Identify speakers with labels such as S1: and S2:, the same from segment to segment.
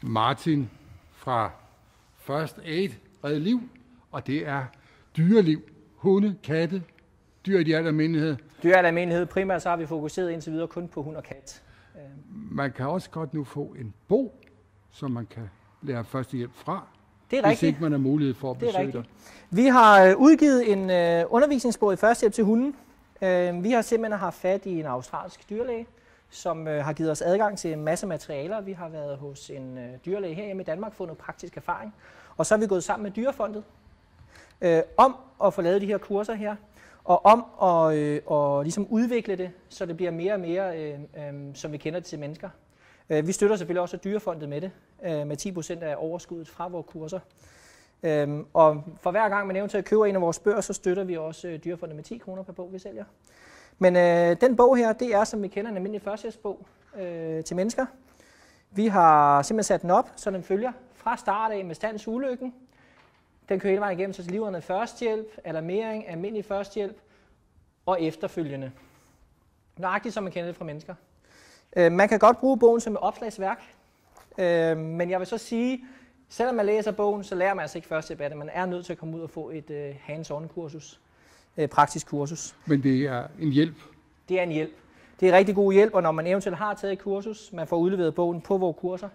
S1: Martin fra First Aid Red Liv, og det er dyreliv. Hunde, katte, dyr i de almindelighed.
S2: Dyr i almindelighed. Primært så har vi fokuseret indtil videre kun på hund og kat.
S1: Man kan også godt nu få en bog, som man kan lære førstehjælp fra.
S2: Det er
S1: hvis
S2: rigtigt.
S1: ikke man har mulighed for at besøge dig.
S2: Vi har udgivet en undervisningsbog i førstehjælp til hunden. Vi har simpelthen haft fat i en australsk dyrlæge, som har givet os adgang til en masse materialer. Vi har været hos en dyrlæge herhjemme i Danmark, fået noget praktisk erfaring. Og så er vi gået sammen med Dyrefondet om at få lavet de her kurser her, og om at ligesom udvikle det, så det bliver mere og mere, som vi kender det til mennesker. Vi støtter selvfølgelig også Dyrefondet med det, med 10% af overskuddet fra vores kurser. Og for hver gang man eventuelt køber en af vores bøger, så støtter vi også Dyrefondet med 10 kroner per bog, vi sælger. Men den bog her, det er, som vi kender, en almindelig førstehjælpsbog til mennesker. Vi har simpelthen sat den op, så den følger fra start af med standsulykken. Den kører hele vejen igennem til livreddende førstehjælp, alarmering, almindelig førstehjælp og efterfølgende. Nøjagtigt som man kender det fra mennesker. Man kan godt bruge bogen som et opslagsværk, men jeg vil så sige, selvom man læser bogen, så lærer man altså ikke førstehjælp af det. Man er nødt til at komme ud og få et hands-on kursus, praktisk kursus.
S1: Men det er en hjælp?
S2: Det er en hjælp. Det er rigtig god hjælp, og når man eventuelt har taget et kursus, man får udleveret bogen på vores kurser,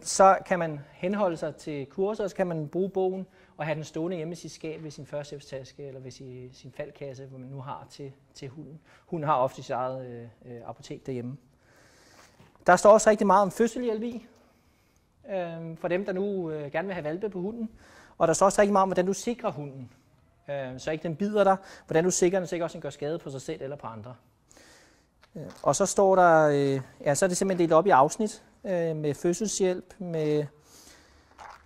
S2: så kan man henholde sig til kurser, og så kan man bruge bogen og have den stående hjemme i sit skab ved sin førstehjælpstaske eller ved sin faldkasse, hvor man nu har til hunden. Hunden har ofte sit eget apotek derhjemme. Der står også rigtig meget om fødselshjælp i, for dem, der nu gerne vil have hvalpe på hunden. Og der står også rigtig meget om, hvordan du sikrer hunden, så ikke den bider dig, hvordan du sikrer den, så ikke også den gør skade på sig selv eller på andre. Og så står der, så er det simpelthen delt op i afsnit med fødselshjælp,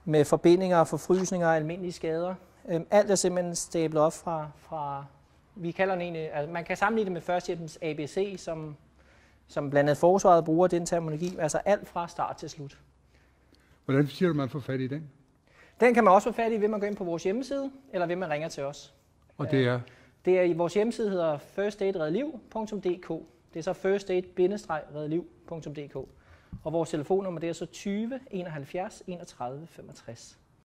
S2: med forbindinger, forfrysninger og almindelige skader. Alt er simpelthen stablet op fra vi kalder den egentlig, altså man kan sammenligne det med førstehjælpens ABC, som blandt andet forsvaret bruger den terminologi, altså alt fra start til slut.
S1: Hvordan siger du, man får fat i den?
S2: Den kan man også få fat i, ved man går ind på vores hjemmeside, eller ved man ringer til os.
S1: Og det er?
S2: Det er i vores hjemmeside, hedder firstaidredliv.dk. Det er så firstaid-redliv.dk. Og vores telefonnummer, det er så 20 71 31 65.